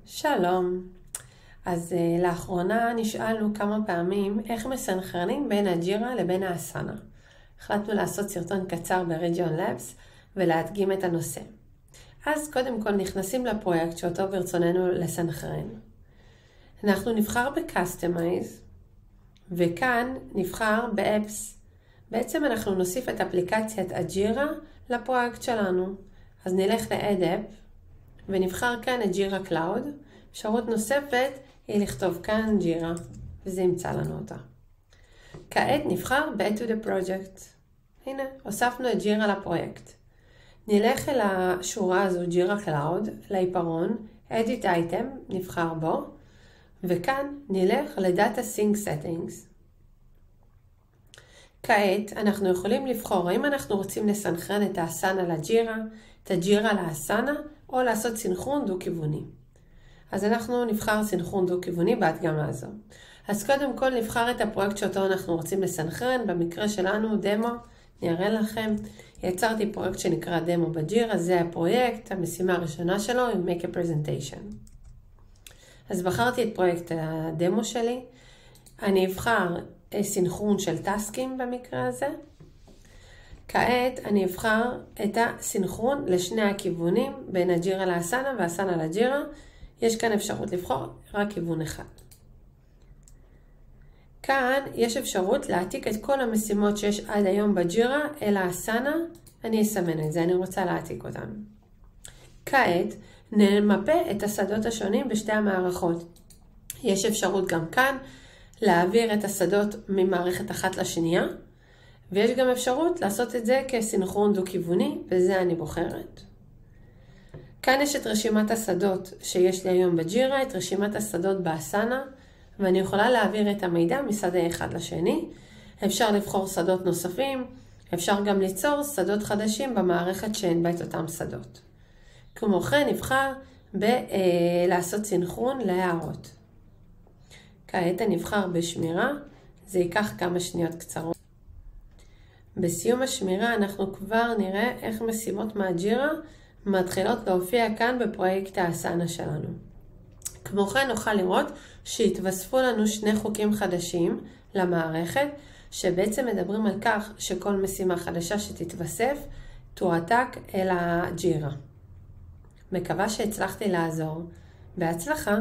שלום. אז לאחרונה נשאלנו כמה פעמים איך מסנכרנים בין הג'ירה לבין האסנה. החלטנו לעשות סרטון קצר ב-Region Labs ולהדגים את הנושא. אז קודם כל נכנסים לפרויקט שאותו ברצוננו לסנכרן. אנחנו נבחר ב-Customize וכאן נבחר ב-Apps. בעצם אנחנו נוסיף את אפליקציית הג'ירה לפרויקט שלנו. אז נלך ל-Add App ונבחר כאן את ג'ירה קלאוד. אפשרות נוספת היא לכתוב כאן ג'ירה, וזה ימצא לנו אותה. כעת נבחר ב-Add to the Project. הנה, הוספנו את ג'ירה לפרויקט. נלך אל השורה הזו, ג'ירה קלאוד, לעיפרון, Edit Item, נבחר בו, וכאן נלך ל-Data Sync Settings. כעת אנחנו יכולים לבחור האם אנחנו רוצים לסנכרן את האסנה לג'ירה, את הג'ירה לאסנה, או לעשות סינכרון דו-כיווני. אז אנחנו נבחר סינכרון דו-כיווני בהדגמה הזו. אז קודם כל נבחר את הפרויקט שאותו אנחנו רוצים לסנכרן, במקרה שלנו דמו, אני אראה לכם. יצרתי פרויקט שנקרא דמו בג'ירה, זה הפרויקט, המשימה הראשונה שלו עם Make a Presentation. אז בחרתי את פרויקט הדמו שלי, אני אבחר סינכרון של טסקים במקרה הזה. כעת אני אבחר את הסינכרון לשני הכיוונים, בין הג'ירה לאסנה והאסנה לג'ירה. יש כאן אפשרות לבחור רק כיוון אחד. כאן יש אפשרות להעתיק את כל המשימות שיש עד היום בג'ירה אל האסנה. אני אסמן את זה, אני רוצה להעתיק אותן. כעת נמפה את השדות השונים בשתי המערכות. יש אפשרות גם כאן להעביר את השדות ממערכת אחת לשנייה, ויש גם אפשרות לעשות את זה כסינכרון דו-כיווני, וזה אני בוחרת. כאן יש את רשימת השדות שיש לי היום בג'ירה, את רשימת השדות באסנה, ואני יכולה להעביר את המידע משדה אחד לשני. אפשר לבחור שדות נוספים, אפשר גם ליצור שדות חדשים במערכת שאין בה את אותם שדות. כמו כן נבחר לעשות סינכרון להערות. כעת אני אבחר בשמירה, זה ייקח כמה שניות קצרות. בסיום השמירה אנחנו כבר נראה איך משימות מהג'ירה מתחילות להופיע כאן בפרויקט האסנה שלנו. כמו כן נוכל לראות שהתווספו לנו שני חוקים חדשים למערכת, שבעצם מדברים על כך שכל משימה חדשה שתתווסף תועתק אל הג'ירה. מקווה שהצלחתי לעזור. בהצלחה!